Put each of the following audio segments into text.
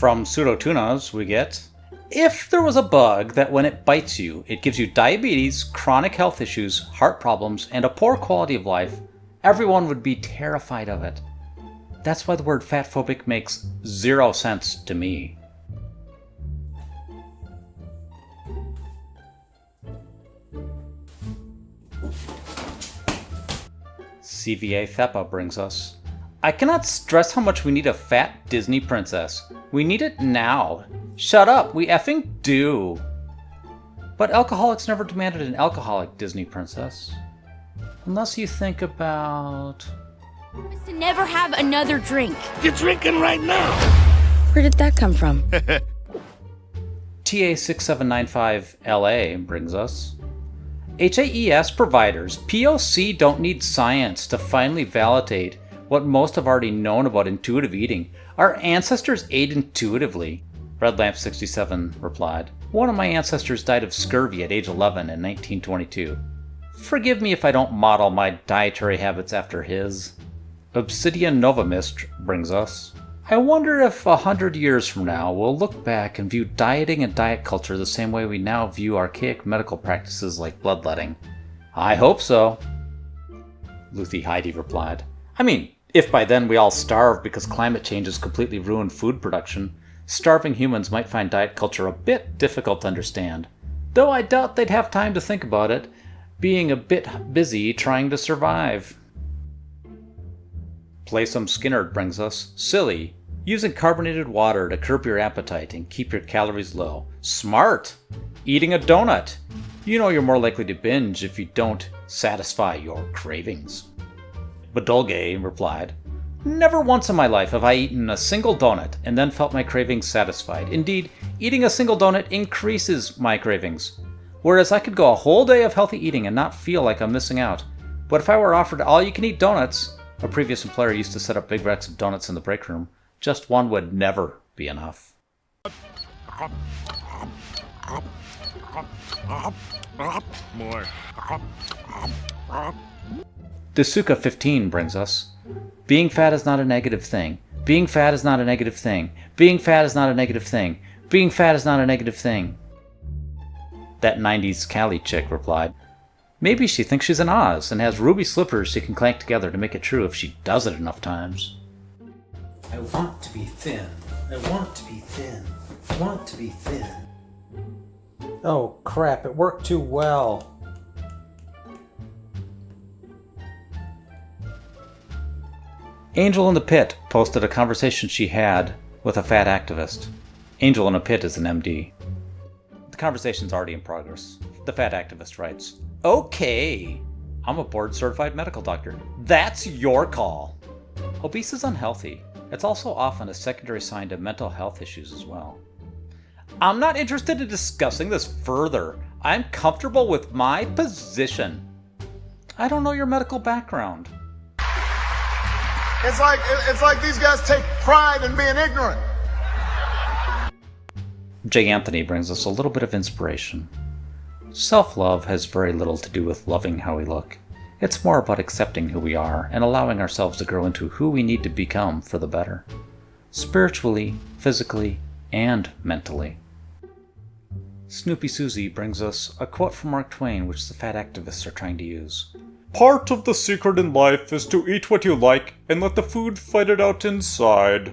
From Pseudotunas, we get, if there was a bug that when it bites you, it gives you diabetes, chronic health issues, heart problems, and a poor quality of life, everyone would be terrified of it. That's why the word fatphobic makes 0 sense to me. CVA Theppa brings us, I cannot stress how much we need a fat Disney princess. We need it now. Shut up, we effing do. But alcoholics never demanded an alcoholic Disney princess. Unless you think about... To never have another drink. You're drinking right now. Where did that come from? TA6795LA brings us, HAES providers, POC don't need science to finally validate what most have already known about intuitive eating. Our ancestors ate intuitively. Red Lamp 67 replied, one of my ancestors died of scurvy at age 11 in 1922. Forgive me if I don't model my dietary habits after his. Obsidian Novamist brings us, I wonder if 100 years from now we'll look back and view dieting and diet culture the same way we now view archaic medical practices like bloodletting. I hope so. Luthi Heidi replied, I mean, if by then we all starve because climate change has completely ruined food production, starving humans might find diet culture a bit difficult to understand. Though I doubt they'd have time to think about it, being a bit busy trying to survive. Playsome Skinnerd brings us, silly, using carbonated water to curb your appetite and keep your calories low. Smart! Eating a donut. You know you're more likely to binge if you don't satisfy your cravings. Badolge replied, never once in my life have I eaten a single donut and then felt my cravings satisfied. Indeed, eating a single donut increases my cravings. Whereas I could go a whole day of healthy eating and not feel like I'm missing out. But if I were offered all-you-can-eat donuts, a previous employer used to set up big racks of donuts in the break room, just one would never be enough. More. Desuka 15 brings us, being fat is not a negative thing. Being fat is not a negative thing. Being fat is not a negative thing. Being fat is not a negative thing. That 90s Cali chick replied, maybe she thinks she's in Oz and has ruby slippers she can clank together to make it true if she does it enough times. I want to be thin. I want to be thin. I want to be thin. Oh crap, it worked too well. Angel in the Pit posted a conversation she had with a fat activist. Angel in a Pit is an MD. The conversation's already in progress. The fat activist writes, okay, I'm a board-certified medical doctor. That's your call. Obese is unhealthy. It's also often a secondary sign to mental health issues as well. I'm not interested in discussing this further. I'm comfortable with my position. I don't know your medical background. It's like these guys take pride in being ignorant. J. Anthony brings us a little bit of inspiration. Self-love has very little to do with loving how we look. It's more about accepting who we are and allowing ourselves to grow into who we need to become for the better. Spiritually, physically, and mentally. Snoopy Susie brings us a quote from Mark Twain which the fat activists are trying to use. Part of the secret in life is to eat what you like and let the food fight it out inside.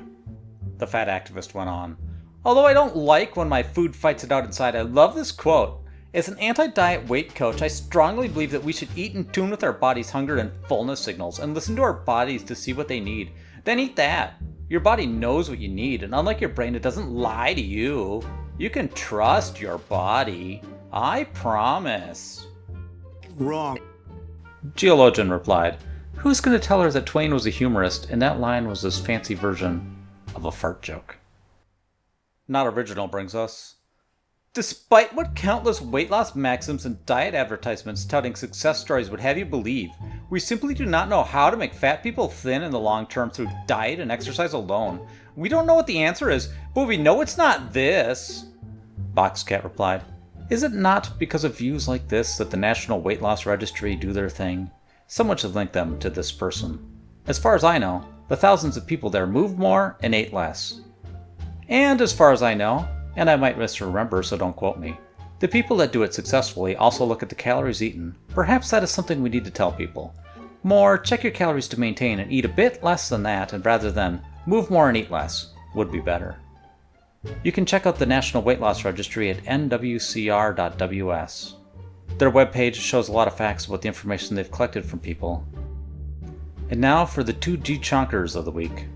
The fat activist went on. Although I don't like when my food fights it out inside, I love this quote. As an anti-diet weight coach, I strongly believe that we should eat in tune with our body's hunger and fullness signals and listen to our bodies to see what they need. Then eat that. Your body knows what you need, and unlike your brain, it doesn't lie to you. You can trust your body. I promise. Wrong. Geologian replied, who's going to tell her that Twain was a humorist and that line was his fancy version of a fart joke? Not Original brings us, despite what countless weight loss maxims and diet advertisements touting success stories would have you believe, we simply do not know how to make fat people thin in the long term through diet and exercise alone. We don't know what the answer is, but we know it's not this. Boxcat replied, is it not because of views like this that the National Weight Loss Registry do their thing? Someone should link them to this person. As far as I know, the thousands of people there moved more and ate less. And as far as I know, and I might misremember so don't quote me, the people that do it successfully also look at the calories eaten. Perhaps that is something we need to tell people. More, check your calories to maintain and eat a bit less than that, and rather than move more and eat less, would be better. You can check out the National Weight Loss Registry at nwcr.ws. Their webpage shows a lot of facts about the information they've collected from people. And now for the two G-Chunkers of the week.